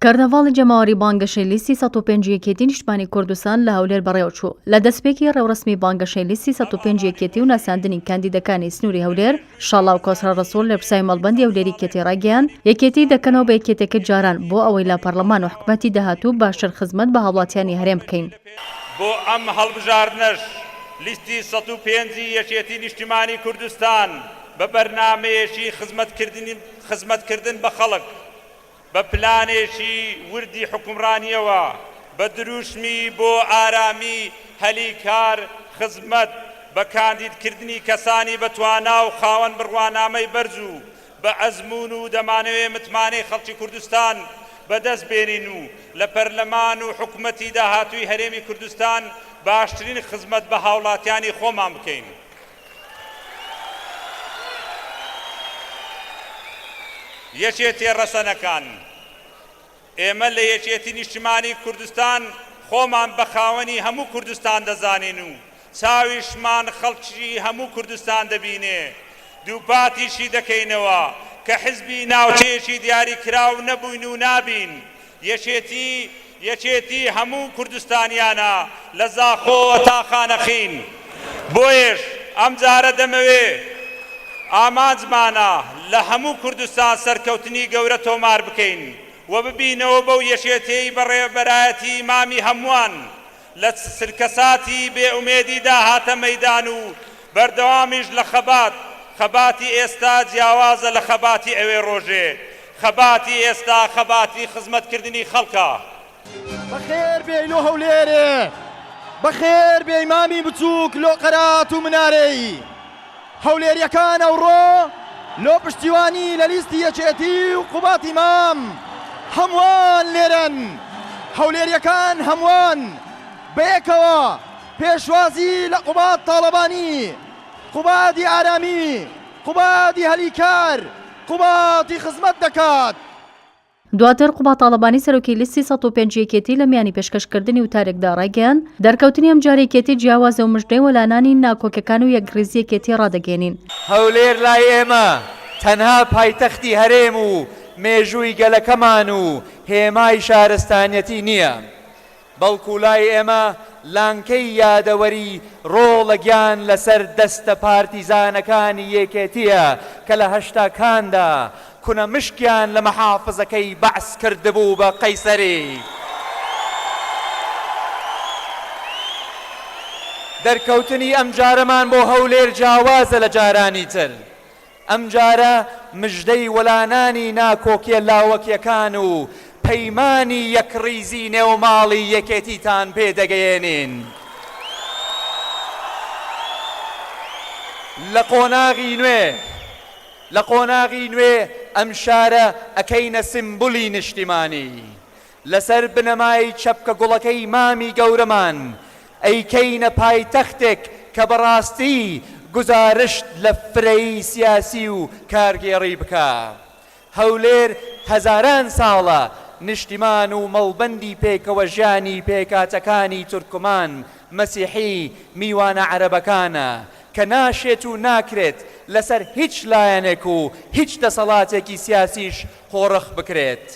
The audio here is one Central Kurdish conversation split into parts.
کارنەڤاڵی جەماوەری بانگەشەی لیستی 105 یەکێتی نیشتمانی کوردستان لە هەولێر بەڕێوەچوو لە دەستپێکی ڕێوڕسمی بانگەشەی لیستی 105 یەکێتی و ناساندنی کاندیدەکانی سنووری هەولێر شاڵا و کۆسرا ڕەسوول لە پرسای مەڵبەندی هەولێری کێتی ڕاگەیان یەکێتی دەکەنەوە بە یەکێتێکە جاران بۆ ئەوەی لە پەرلەمان و حکومەتی داهاتوو باشتر خزمەت بە هاوڵاتیانی هەرێم بکەین. بۆ ئەم هەڵبژاردنەش لیستی 105 یەکێتی نیشتیمانی کوردستان بە بەرنامەیەکی خزمەتکردن بە خەڵک بە پلانێکی وردی حکومڕانیەوە بە دروشمی بۆ ئارامی هەلیکار خزمەت بە کاندیدکردنی کەسانی بەتوانا و خاوەن بڕوانامەی بەرز و بە ئەزمون و دەمانەوێ متمانەی خەڵکی کوردستان بەدەست بێنین و لە پەرلەمان و حکومەتی داهاتووی هەرێمی کوردستان باشترین خزمەت بە هاوڵاتیانی خۆمان بکەین. یەکێتی ڕەسەنەکان ئێمە لە یەکێتی نیشتیمانی کوردستان خۆمان بە خاوەنی هەموو کوردستان دەزانین و چاویشمان خەڵکی هەموو کوردستان دەبینێ دووپاتیشی دەکەینەوە کە حزبی ناوچەیەکی دیاری کراو نەبووین و نابین یەکێتی هەموو کوردستانیانە لە زاخۆ تا خانەخین بۆیش ئەم جارە دەمەوێ ئامانجمانە لە هەموو کوردستان سەرکەوتنی گەورە تۆمار بکەین و ببینەوە بەو یەکێتیی بەڕێوەبەرایەتی مامی هەمووان لە سرکەساتی بێئومێدیدا هاتە مەیدان و بەردەوامیش لە خەباتی ئێستا جیاوازە لە خەباتی ئەوێ ڕۆژێ خەباتی ئێستا خەباتی خزمەتکردنی خەڵکە. بەخێر بێین و هەولێرێ بەخێر بێ مامی بچووک لۆ قەرات و منارەی هەولێریەکان ئەوڕۆ لۆ پشتیوانی لە لیستی یەکێتی و قوباتی مام هەمووان لێرن هەولێریەکان هەمووان بەیەکەوە پێشوازی لە قوبات تاڵەبانی قوباتی ئارامی قوباتی هەلیکار قوباتی خزمەت دەکات. دواتر قوبات تاڵەبانی سەرۆکی لیستی 105 یەکێتی لە میانی پێشکەشکردنی وتارێکدا ڕاگەیان دەرکەوتنی ئەم جارێکێتی جیاوازە و مژدەی وەلانانی ناکۆکەکان و یەکگرێزی یەکێتی ڕادەگەێنین. هەولێر لای ئێمە تەنها پایتەختی هەرێم و مێژووی گەلەکەمان و هێمای شارستانیەتی نییە بەڵکو لای ئێمە لانکەی یادەوەری ڕۆڵەگیان لەسەر دەستە پارتیزانەکانی یەکێتیە کە لە هەشتاکاندا کونە مشکیان لە مەحافزەکەی بەعس کردبوو بە قەیسەری. دەرکەوتنی ئەم جارەمان بۆ هەولێر جیاوازە لە جارانی تر. ئەم جارە مژدەی وەلانانی ناکۆکیە لاوەکیەکان و پەیمانی یەکڕیزی نێوماڵی یەکێتیتان پێدەگەیێنین. لە قۆناغی نوێ ئەم شارە ئەکەینە سمبولی نیشتیمانی لەسەر بنەمای چەپکە گوڵەکەی مامی گەورەمان ئەیکەینە پایتەختێک کە بەڕاستی گزارشت لە فرەی سیاسی و کارگێڕی بکە. هەولێر هەزاران ساڵە نیشتیمان و مەڵبەندی پێکەوە ژیانی پێکاتەکانی تورکمان مەسیحی میوانە عەرەبەکانە کە ناشێت و ناکرێت لەسەر هیچ لایەنێک و هیچ دەسەڵاتێکی سیاسیش خۆڕخ بکرێت.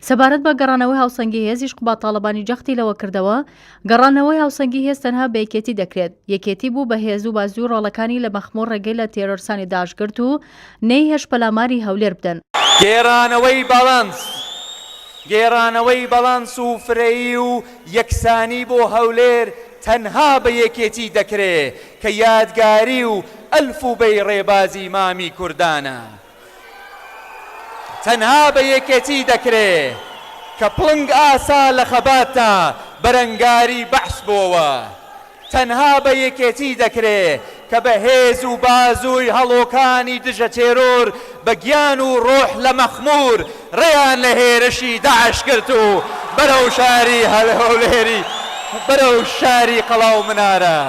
سەبارەت بە گەڕانەوەی هاوسەنگی هێزیش قوبات تاڵەبانی جەختی لەوە کردەوە گەڕانەوەی هاوسەنگی هێز تەنها بە یەکێتی دەکرێت. یەکێتی بوو بە هێز و بازی و ڕۆڵەکانی لە مەخموڕ ڕێگەی لە تێرۆرسانی داعشگرت و نەی هێش پەلاماری هەولێر بدەن. گێڕانەوەی بەڵانس و فرەیی و یەکسانی بۆ هەولێر تەنها بە یەکێتی دەکرێت کە یادگاری و ئەلف و بەی ڕێبازی مامی کوردانە. تەنها بە یەکێتی دەکرێت کە پڵنگ ئاسا لە خەباتە بەرەنگاری بەحس بۆوە. تەنها بە یەکێتی دەکرێت کە بە هێز و بازووی هەڵۆکانی دژە تێرۆر بە گیان و ڕۆح لە مەخموور ڕێیان لە هێرشی داعش کرد و بەرەو شاری هەولێری بەرەو شاری قەڵاو منارە.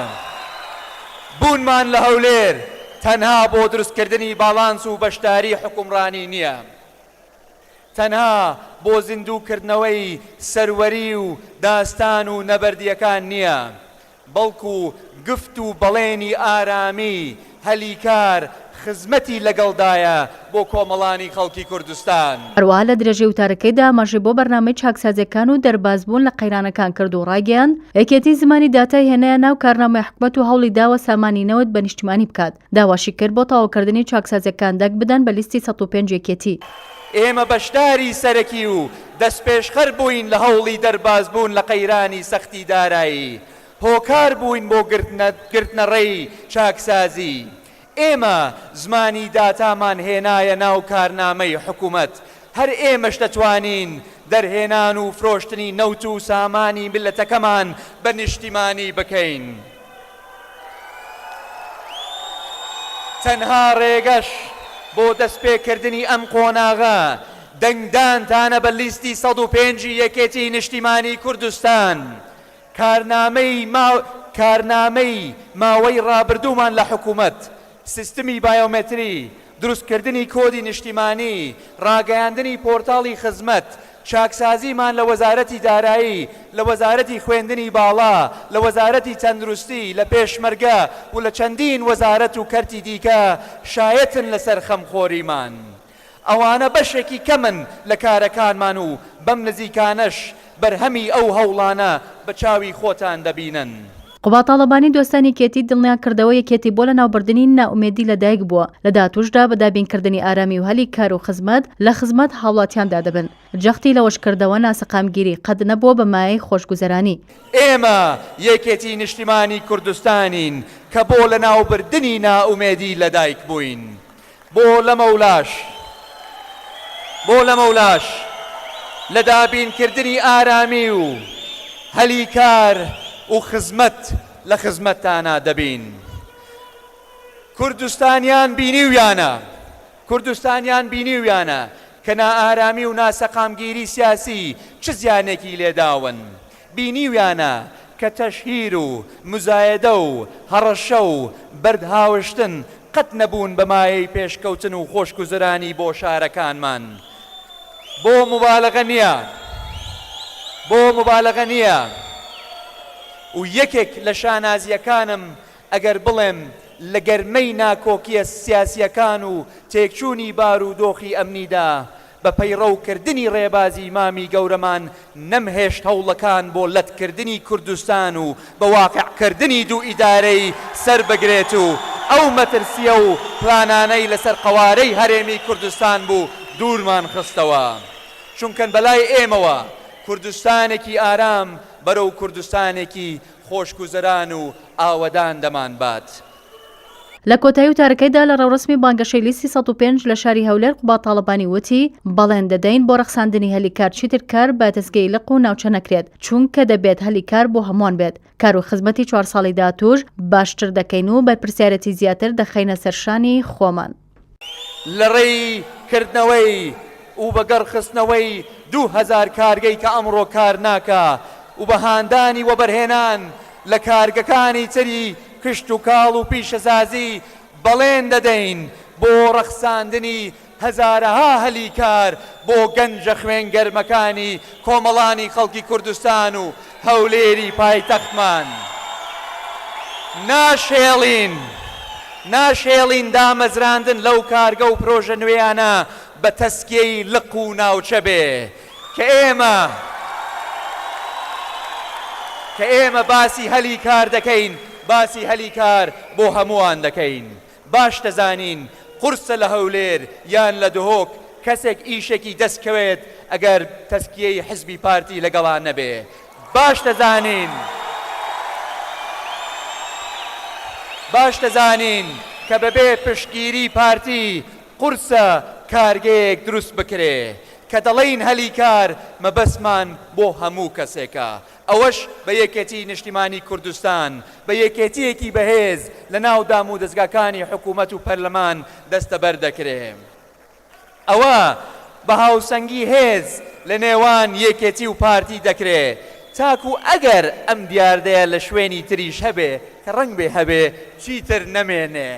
بوونمان لە هەولێر تەنها بۆ دروستکردنی باڵانس و بەشداری حکومڕانی نییە، تەنها بۆ زیندووکردنەوەی سەروەری و داستان و نەبەردیەکان نییە، بەڵکو گفت و بەڵێنی ئارامی هەلیکار خزمەتی لەگەڵدایە بۆ کۆمەڵانی خەڵکی کوردستان. هەروەها لە درێژەی وتارەکەیدا ئاماژەی بۆ بەرنامەی چاکسازیەکان و دەربازبوون لە قەیرانەکان کرد و ڕاگەیاند یەکێتی زمانی داتای هێنایە ناو کارنامەی حکومەت و هەوڵی داوە سامانینەوەت بە نیشتیمانی بکات. داواشی کرد بۆ تەواوکردنی چاکسازیەکان دەک بدەن بە لیستی 105 یەکێتی. ئێمە بەشداری سەرەکی و دەستپێشخەر بووین لە هەوڵی دەربازبوون لە قەیرانی سەختی دارایی. هۆکار بووین بۆ گرتنەڕێی چاکسازی. ئێمە زمانی داتامان هێنایە ناو کارنامەی حکوومەت. هەر ئێمەش دەتوانین دەرهێنان و فرۆشتنی نەوت و سامانی ملەتەکەمان بە نیشتیمانی بکەین. تەنها ڕێگەش بۆ دەستپێکردنی ئەم قۆناغا دەنگدانتانە بە لیستی 105 یەکێتی نیشتیمانی کوردستان. کارنامەی ماوەی ڕابردوومان لە حکوومەت، سیستمی بایۆمێتری، دروستکردنی کۆدی نیشتیمانی، ڕاگەیاندنی پۆرتاڵی خزمەت، چاکسازیمان لە وەزارەتی دارایی، لە وەزارەتی خوێندنی باڵا، لە وەزارەتی تەندروستی، لە پێشمەرگە و لە چەندین وەزارەت و کەرتی دیکە شایەتن لەسەر خەمخۆریمان. ئەوانە بەشێکی کەمن لە کارەکانمان و بەم نزیکانەش بەرهەمی ئەو هەوڵانە بە چاوی خۆتان دەبینن. قوبا تاڵەبانی دۆستانی کێتی دڵنیان کردەوە یەکێتی بۆ لە ناوبردننی ناومێدی لەدایک بووە. لە داهاتووشدا بە دابینکردنی ئارامی و هەلی کار و خزمەت لە خزمەت هاوڵاتیاندا دەبن. جەختی لەوەشکردەوە ناسەقامگیری قەت نەبووە بە مایەی خۆشگوزەرانی. ئێمە یەکێتی نیشتیمانی کوردستانین کە بۆ لە ناوبردننی ناومێدی لەدایک بووین. بۆ لە مەولاش لە دابینکردنی ئارامی و هەلی کار و خزمەت لە خزمەتتانە دەبین. کوردستانیان بینیویانە کە نائارامی و ناسەقامگیری سیاسی چ زیانێکی لێداون. بینیویانە کە تەشهیر و مزایدە و هەڕەشە و بەردهاوشتن قەت نەبوون بە مایەی پێشکەوتن و خۆشگوزەرانی بۆ شارەکانمان. بۆ مبالەغە نییە و یەکێک لە شانازیەکانم ئەگەر بڵێم لە گەرمەی ناکۆکیە سیاسیەکان و تێکچوونی بارودۆخی ئەمنیدا بە پەیڕەوکردنی ڕێبازی مامی گەورەمان نەمهێشت هەوڵەکان بۆ لەتکردنی کوردستان و بە واقعکردنی دوو ئیدارەی سەر بگرێت و ئەو مەترسیە و پلانانەی لەسەر قەوارەی هەرێمی کوردستان بوو دوورمان خستەوە. چونکەن بەلای ئێمەوە کوردستانێکی ئارام بەرەو کوردستانێکی خۆشگوزەران و ئاوەدان دەمان بات. لە کۆتایی وتارەکەیدا لە ڕێوڕسمی بانگەشەی لیستی 105 لە شاری هەولێر قوبا تاڵەبانی وتی بەڵێن دەدەین بۆ ڕەخساندنی هەلیکار چیتر کار بە دەستگەی لق و ناوچە نەکرێت چونکە دەبێت هەلیکار بۆ هەمووان بێت. کار و خزمەتی 4 ساڵی داهاتووش باشتر دەکەین و بەرپرسیارەتی زیاتر دەخەینە سەرشانی خۆمان. لە ڕێی کردنەوەی و بەگەڕخستنەوەی 2000 کارگەی کە ئەمڕۆ کار ناکە و بە هاندانی وەبەرهێنان لە کارگەکانی تری کشت و کاڵ و پیشەسازی بەڵێن دەدەین بۆ ڕەخساندنی هەزارەها هەلیکار بۆ گەنجە خوێنگەرمەکانی کۆمەڵانی خەڵکی کوردستان و هەولێری پایتەختمان. ناشێڵین دامەزراندن لەو کارگە و پرۆژە نوێیانە بە تەسکیەی لق و ناوچە بێ کە ئێمە باسی هەلی کار دەکەین، باسی هەلی کار بۆ هەمووان دەکەین. باش دەزانین قورسە لە هەولێر یان لە دهۆک کەسێک ئیشێکی دەستکەوێت ئەگەر تەسکیەی حزبی پارتی لەگەڵان نەبێ. باش دەزانین کە بەبێ پشتگیری پارتی قورسە کارگەیەک دروست بکرێ کە دەڵێین هەلی کار مەبەسمان بۆ هەموو کەسێکە. ئەوەش بە یەکێتی نیشتیمانی کوردستان بە یەکێتیەکی بەهێز لە ناو دام و دەستگاکانی حکوومەت و پەرلەمان دەستەبەر دەکرێت. ئەوە بە هاوسەنگی هێز لە نێوان یەکێتی و پارتی دەکرێت تاکو ئەگەر ئەم دیاردەیە لە شوێنی تریش هەبێ کە ڕەنگ بێ هەبێ چیتر نەمێنێ.